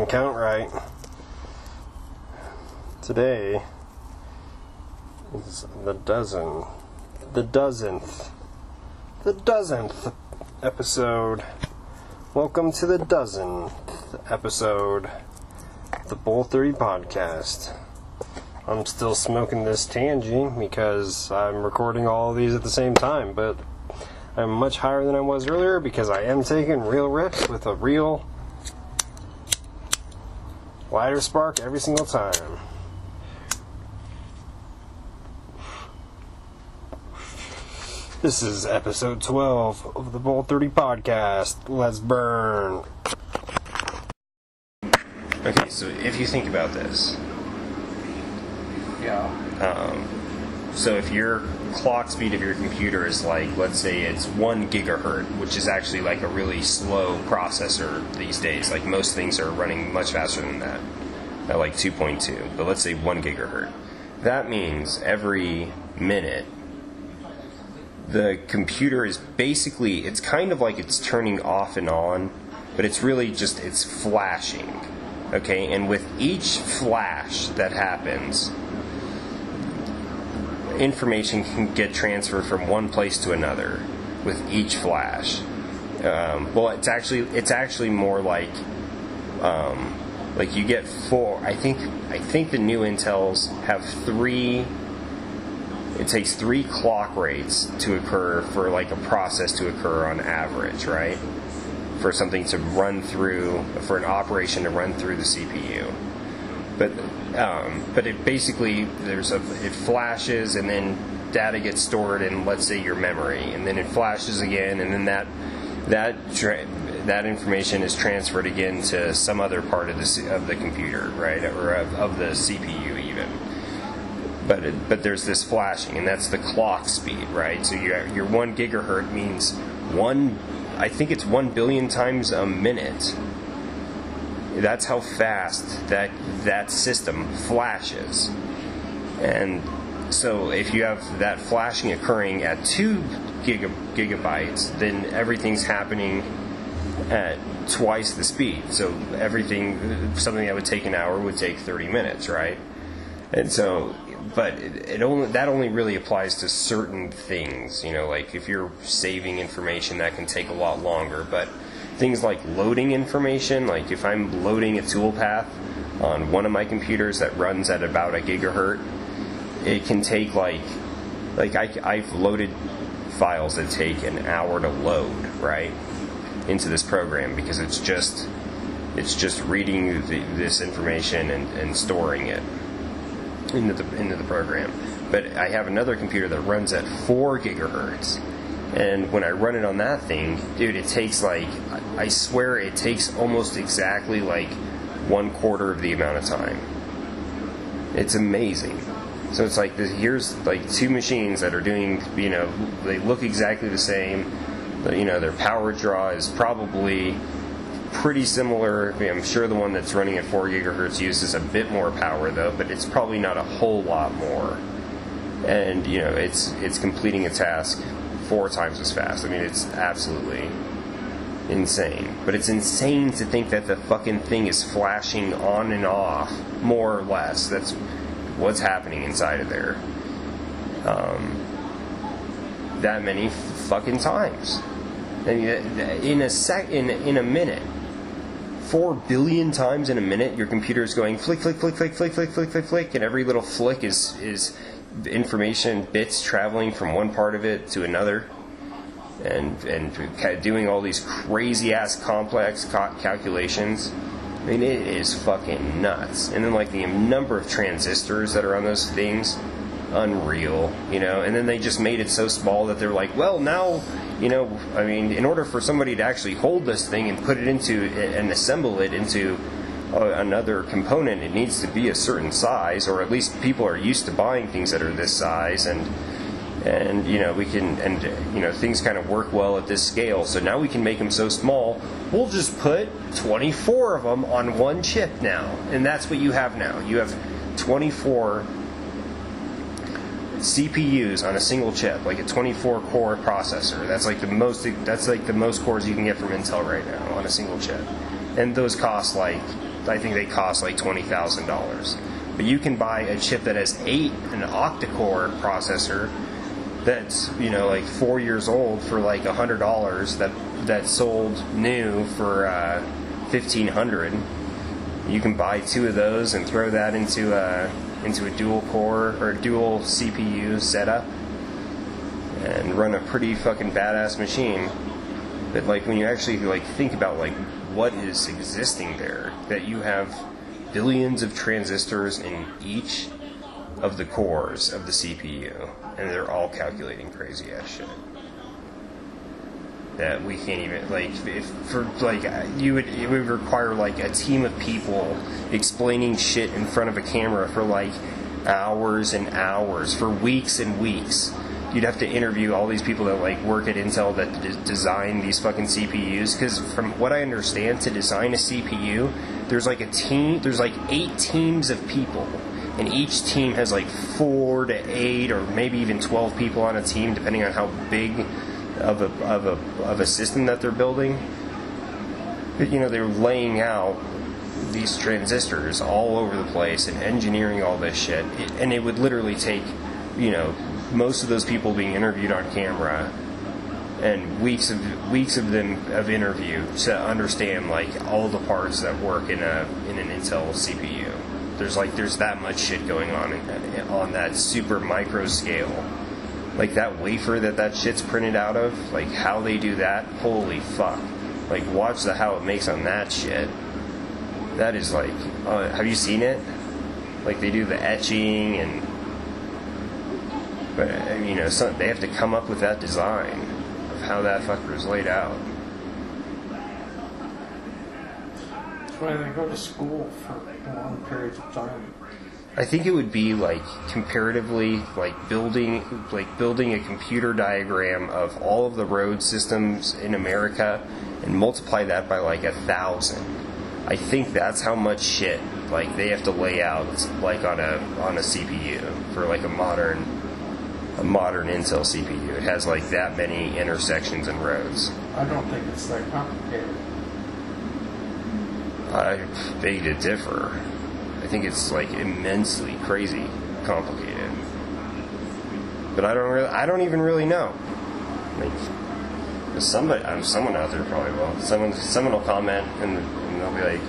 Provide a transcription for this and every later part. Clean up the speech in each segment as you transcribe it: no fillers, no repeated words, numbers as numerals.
can count right. Today is the dozenth episode. Welcome to the dozenth episode of the Bowl30 podcast. I'm still smoking this Tangy because I'm recording all of these at the same time, but I'm much higher than I was earlier because I am taking real rips with a real lighter spark every single time. This is episode 12 of the Bowl30 podcast. Let's burn. Okay, so if you think about this. So if your clock speed of your computer is like, let's say it's 1 gigahertz, which is actually like a really slow processor these days. Like most things are running much faster than that, at like 2.2. But let's say 1 gigahertz. That means every minute, the computer is basically, it's kind of like it's turning off and on, but it's really just, it's flashing. Okay, and with each flash that happens, information can get transferred from one place to another with each flash. It's actually more like you get 4. I think the new Intels have 3. It takes 3 clock rates to occur for like a process to occur on average, right? For something to run through, for an operation to run through the CPU. But it basically, it flashes and then data gets stored in, let's say, your memory, and then it flashes again, and then that information is transferred again to some other part of the computer, right, or of the CPU even. But there's this flashing, and that's the clock speed, right? So your 1 gigahertz means I think it's 1 billion times a minute. That's how fast that system flashes. And so if you have that flashing occurring at 2 gigabytes, then everything's happening at twice the speed. So something that would take an hour would take 30 minutes, right? And so, but that only really applies to certain things, like if you're saving information, that can take a lot longer. But things like loading information, like if I'm loading a toolpath on one of my computers that runs at about 1 gigahertz, it can take I've loaded files that take an hour to load, right, into this program, because it's just reading this information and storing it into the program. But I have another computer that runs at 4 gigahertz. And when I run it on that thing, dude, it takes I swear it takes almost exactly 1/4 of the amount of time. It's amazing. So it's here's 2 machines that are doing, they look exactly the same. But, their power draw is probably pretty similar. I'm sure the one that's running at 4 gigahertz uses a bit more power though, but it's probably not a whole lot more. And, it's completing a task 4 times as fast. I mean, it's absolutely insane. But it's insane to think that the fucking thing is flashing on and off, more or less. That's what's happening inside of there. That many fucking times. And in a minute, 4 billion times in a minute, your computer is going flick, flick, flick, flick, flick, flick, flick, flick, flick, and every little flick is information bits traveling from one part of it to another, and doing all these crazy ass complex calculations. I mean, it is fucking nuts. And then the number of transistors that are on those things, unreal, and then they just made it so small that they're well, now, I mean, in order for somebody to actually hold this thing and put it into and assemble it into another component, it needs to be a certain size, or at least people are used to buying things that are this size, and we can, things kind of work well at this scale, so now we can make them so small, we'll just put 24 of them on one chip now. And that's what you have now. You have 24 CPUs on a single chip, like a 24 core processor. That's like the most cores you can get from Intel right now on a single chip. And those cost like I think they cost like $20,000. But you can buy a chip that has an octa-core processor that's, you know, like 4 years old for like $100 that sold new for $1,500. You can buy 2 of those and throw that into a dual core or dual CPU setup and run a pretty fucking badass machine. But like when you actually like think about like what is existing there, that you have billions of transistors in each of the cores of the CPU, and they're all calculating crazy ass shit that we can't even like. If for like it would require like a team of people explaining shit in front of a camera for like hours and hours, for weeks and weeks. You'd have to interview all these people that like work at Intel that design these fucking CPUs, because from what I understand, to design a CPU, there's like a team, there's like 8 teams of people, and each team has like 4 to 8 or maybe even 12 people on a team, depending on how big of a system that they're building. But, you know, they're laying out these transistors all over the place and engineering all this shit, and it would literally take, you know, most of those people being interviewed on camera and weeks of interview to understand like all the parts that work in an Intel CPU. There's that much shit going on that super micro scale. Like that wafer that shit's printed out of, like how they do that, holy fuck. Like watch how it makes on that shit. That is like, have you seen it? Like they do the etching and, but you know, they have to come up with that design of how that fucker is laid out. That's why they go to school for long periods of time. I think it would be like comparatively like building a computer diagram of all of the road systems in America and multiply that by like 1,000. I think that's how much shit like they have to lay out like on a CPU for like a modern Intel CPU. It has like that many intersections and roads. I don't think it's that complicated. I beg to differ. I think it's like immensely crazy complicated. But I don't even really know. Like someone out there probably will. Someone will comment and they'll be like,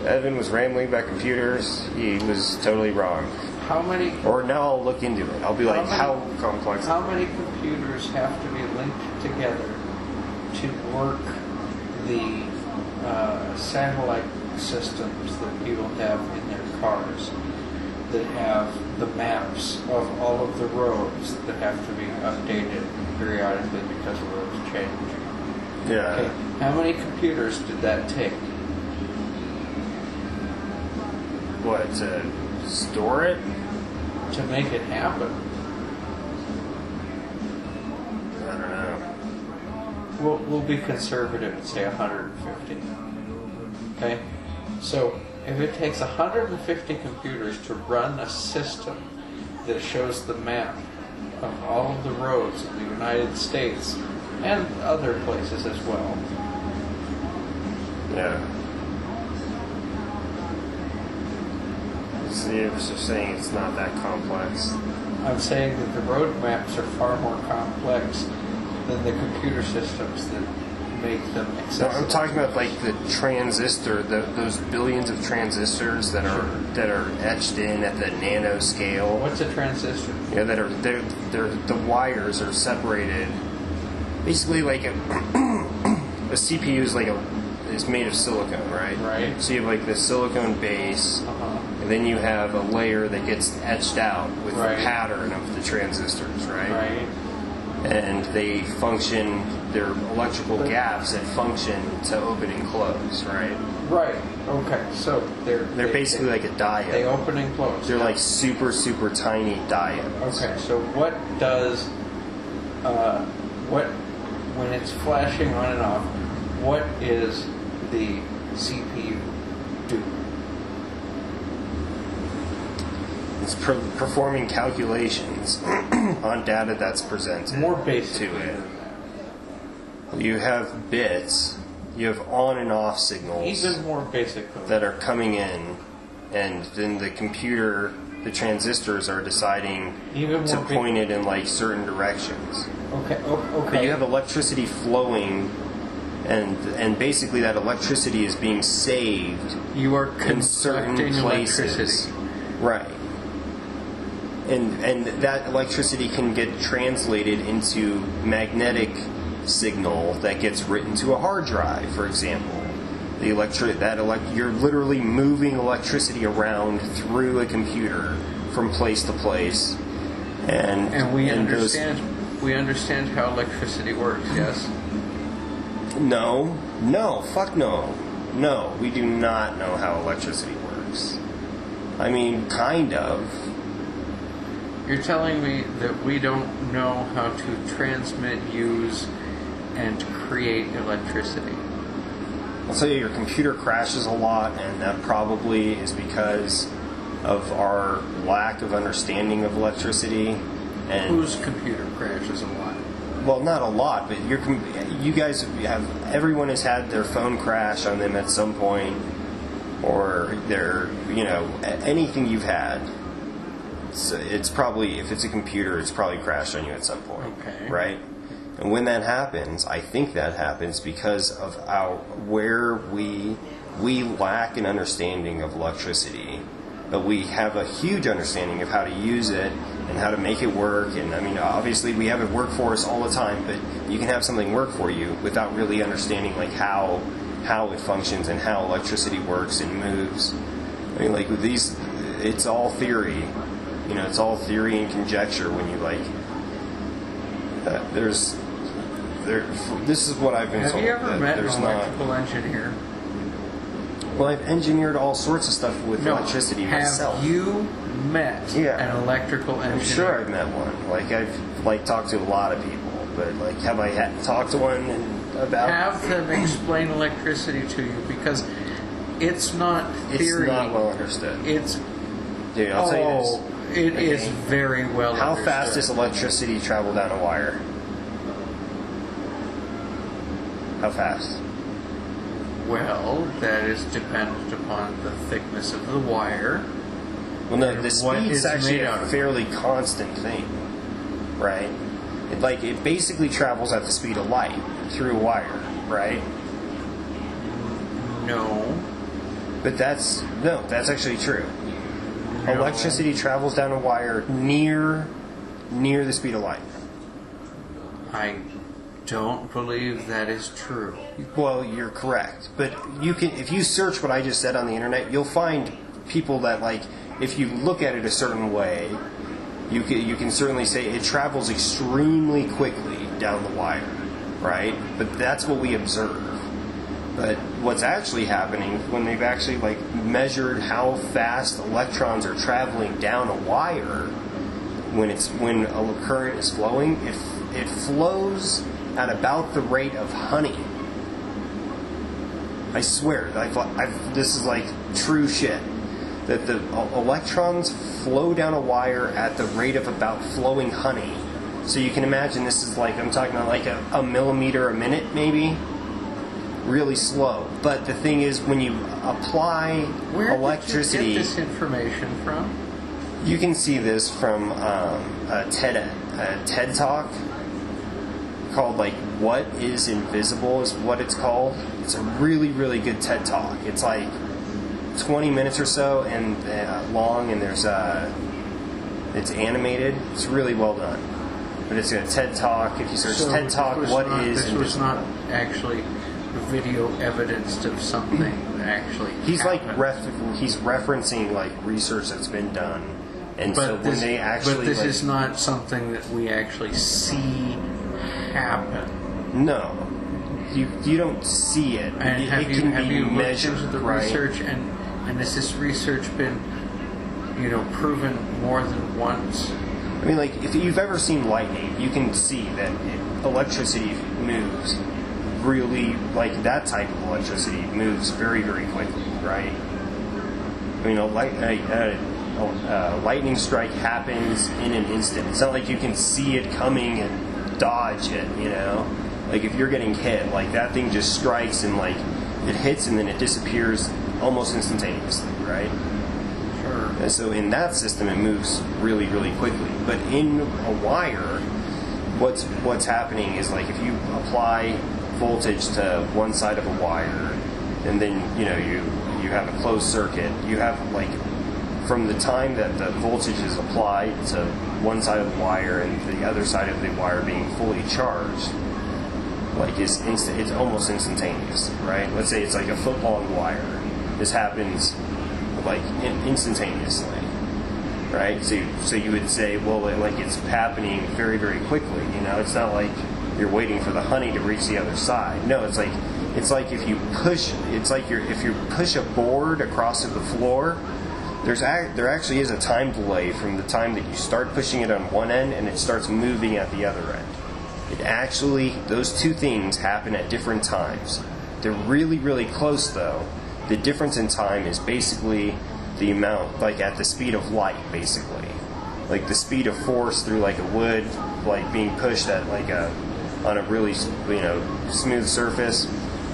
Evan was rambling about computers. He was totally wrong. How many? Or now I'll look into it. I'll be like, how complex? How many computers have to be linked together to work the satellite systems that people have in their cars that have the maps of all of the roads that have to be updated periodically because roads change? Yeah. Okay. How many computers did that take? What, to store it? To make it happen. I don't know. We'll be conservative and say 150. Okay? So, if it takes 150 computers to run a system that shows the map of all of the roads in the United States and other places as well. Yeah. See, I was just saying it's not that complex. I'm saying that the road maps are far more complex than the computer systems that make them accessible. No, I'm talking about like the transistor, those billions of transistors that are etched in at the nano scale. What's a transistor? Yeah, they're the wires are separated. Basically, like a CPU is like is made of silicone, right? Right. So you have like the silicone base, and then you have a layer that gets etched out with the pattern of the transistors, right? Right. And they function, they're electrical gaps that function to open and close, right? Right. Okay. So they're basically like a diode. They open and close. They're like super, super tiny diodes. Okay. So what does when it's flashing on and off? What is the CPU do? It's performing calculations on data that's presented More basic to it. You have bits You have on and off signals Even more basic code. that are coming in, and then the computer, the transistors are deciding Even to more point it in like certain directions. Okay. But Okay. you have electricity flowing, and basically that electricity is being saved You are in certain conducting places. electricity. Right. And that electricity can get translated into magnetic signal that gets written to a hard drive, for example. You're literally moving electricity around through a computer from place to place, And we understand how electricity works. Yes. No, fuck no. No, we do not know how electricity works. I mean, kind of. You're telling me that we don't know how to transmit, use, and create electricity. I'll tell you, your computer crashes a lot, and that probably is because of our lack of understanding of electricity. And Whose computer crashes a lot? well, not a lot, but you guys everyone has had their phone crash on them at some point, or anything you've had. It's probably, if it's a computer, it's probably crashed on you at some point. Okay. Right? And when that happens, I think that happens because of where we lack an understanding of electricity, but we have a huge understanding of how to use it and how to make it work. And I mean, obviously we have it work for us all the time, but you can have something work for you without really understanding like how it functions and how electricity works and moves. I mean, like with these, it's all theory. It's all theory and conjecture when you this is what I've been told. Have you ever met an there's electrical engineer? Well, I've engineered all sorts of stuff with electricity myself. Have you met an electrical engineer? I'm sure I've met one. Like I've talked to a lot of people, but like have I talked to one about? Have them explain electricity to you, because it's not theory. It's not well understood. Dude, I'll tell you this. It is very well How understood. fast does electricity travel down a wire? How fast? Well, that is dependent upon the thickness of the wire. Well, no, the what speed's it's actually made a out of. fairly constant thing, right? It basically travels at the speed of light through a wire, right? No. But that's actually true. No. Electricity travels down a wire near the speed of light. I don't believe that is true. Well, you're correct, but if you search what I just said on the internet, you'll find people that if you look at it a certain way, you can certainly say it travels extremely quickly down the wire, right? But that's what we observe. But what's actually happening when they've actually measured how fast electrons are traveling down a wire, when a current is flowing, it flows at about the rate of honey. I swear, this is true shit. That the electrons flow down a wire at the rate of about flowing honey. So you can imagine this is I'm talking about a millimeter a minute maybe. Really slow. But the thing is, when you apply electricity... Where did you get this information from? You can see this from a TED Talk called What is Invisible is what it's called. It's a really, really good TED Talk. It's 20 minutes or so and long, and it's animated. It's really well done. But it's a TED Talk. If you search TED Talk, This was not actually video evidence of something that actually he's happened. he's referencing research that's been done, and so when they actually but this is not something that we actually see happen. No, you don't see it. And have you measured, looked into the right? research, and has this research been proven more than once? I mean, if you've ever seen lightning, you can see that electricity moves really, that type of electricity moves very, very quickly, right? I mean, a lightning strike happens in an instant. It's not like you can see it coming and dodge it, Like if you're getting hit, like that thing just strikes and like it hits and then it disappears almost instantaneously, right? Sure. And so in that system, it moves really, really quickly. But in a wire, what's happening is like if you apply voltage to one side of a wire, and then you have a closed circuit, you have like from the time that the voltage is applied to one side of the wire and the other side of the wire being fully charged, like it's almost instantaneous, right? Let's say it's like a foot long wire. This happens like instantaneously, right? So you would say, well, like it's happening very, very quickly. It's not like you're waiting for the honey to reach the other side. No, it's like if you push, if you push a board across to the floor, there actually is a time delay from the time that you start pushing it on one end and it starts moving at the other end. Those two things happen at different times. They're really, really close though. The difference in time is basically the amount, like at the speed of light, basically. Like the speed of force through like a wood, like being pushed at like on a really, smooth surface.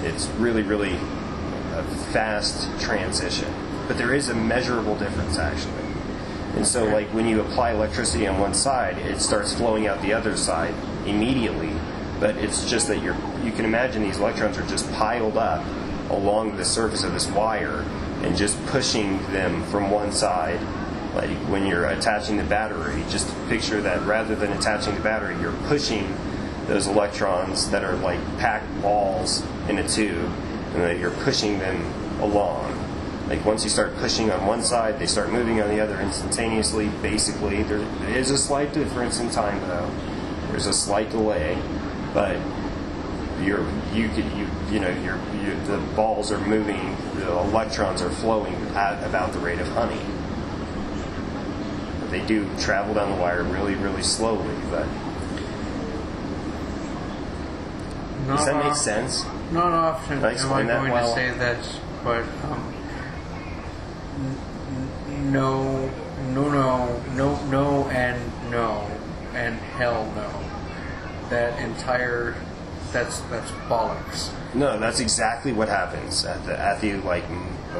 It's really, really a fast transition. But there is a measurable difference actually. And so like when you apply electricity on one side, it starts flowing out the other side immediately. But it's just that you can imagine these electrons are just piled up along the surface of this wire and just pushing them from one side. Like when you're attaching the battery, just picture that rather than attaching the battery, you're pushing those electrons that are like packed balls in a tube, and that you're pushing them along. Like once you start pushing on one side, they start moving on the other instantaneously. Basically, there is a slight difference in time though. There's a slight delay, but the balls are moving, the electrons are flowing at about the rate of honey. They do travel down the wire really, really slowly, but does that make sense? Not often Can I explain that going well? to say that, but no, and hell no. That's bollocks. No, that's exactly what happens at the like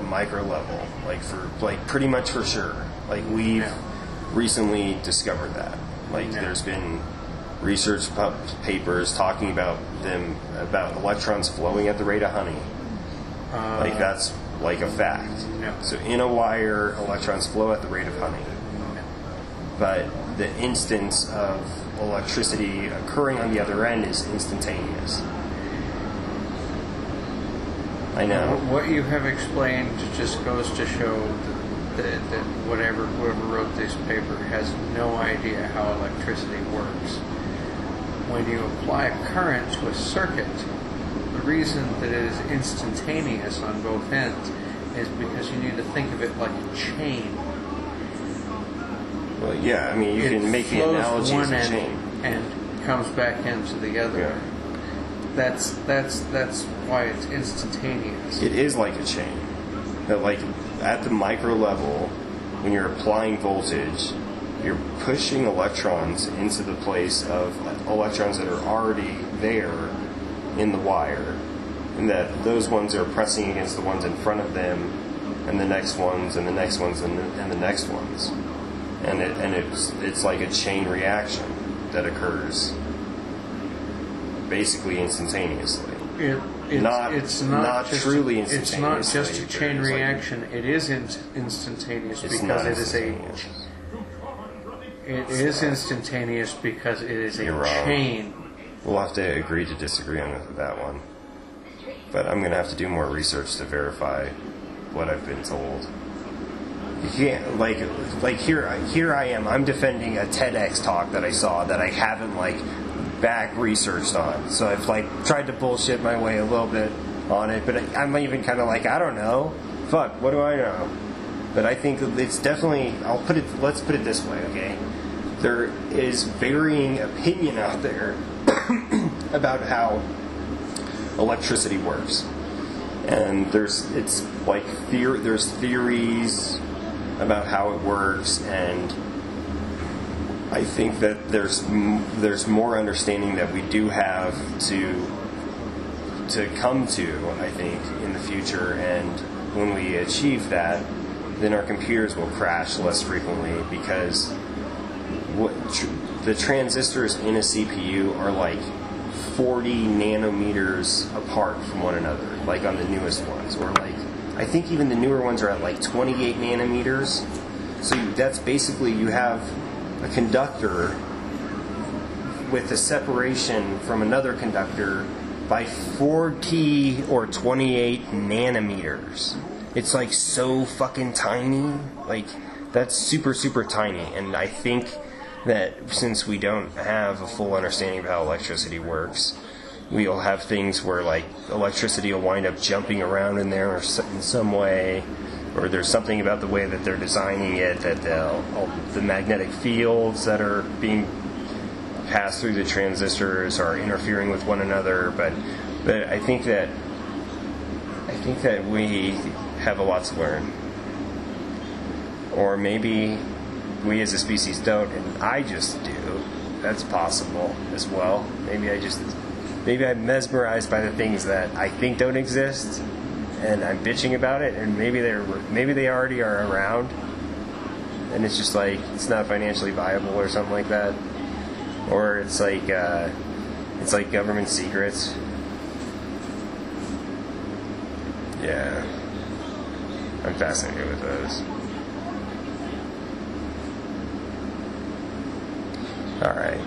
micro level, like pretty much for sure. Like we've recently discovered that. Like there's been research papers talking about electrons flowing at the rate of honey. Like that's like a fact. No. So in a wire, electrons flow at the rate of honey. But the instance of electricity occurring on the other end is instantaneous. I know. What you have explained just goes to show that whoever wrote this paper has no idea how electricity works. When you apply a current to a circuit, the reason that it is instantaneous on both ends is because you need to think of it like a chain. Well, yeah, I mean, you can make the analogy as a chain. And comes back into the other. Yeah. That's why it's instantaneous. It is like a chain. That like at the micro level, when you're applying voltage, you're pushing electrons into the place of electrons that are already there in the wire, and that those ones are pressing against the ones in front of them, and the next ones, and the next ones, and the next ones, and it's like a chain reaction that occurs basically instantaneously. It's not truly instantaneously. It's not just a chain reaction. It is instantaneous because it is a. It is instantaneous because it is a chain. We'll have to agree to disagree on that one. But I'm going to have to do more research to verify what I've been told. You can't, like here I am. I'm defending a TEDx talk that I saw that I haven't back researched on. So I've tried to bullshit my way a little bit on it, but I'm even kind of I don't know. Fuck, what do I know? But I think it's definitely. Let's put it this way, okay? There is varying opinion out there about how electricity works, and there's theories about how it works, and I think that there's more understanding that we do have to come to, I think, in the future, and when we achieve that, then our computers will crash less frequently, because the transistors in a CPU are like 40 nanometers apart from one another, like on the newest ones, or like I think even the newer ones are at like 28 nanometers. So that's basically, you have a conductor with a separation from another conductor by 40 or 28 nanometers. It's like so fucking tiny. Like, that's super, super tiny. And I think that since we don't have a full understanding of how electricity works, we'll have things where like electricity will wind up jumping around in there in some way, or there's something about the way that they're designing it that the magnetic fields that are being passed through the transistors are interfering with one another. But I think that we have a lot to learn, or maybe we as a species don't, and I just do. That's possible as well. Maybe I'm mesmerized by the things that I think don't exist, and I'm bitching about it, and maybe they already are around, and it's just like it's not financially viable or something like that, or it's like government secrets. Yeah, I'm fascinated with those. All right.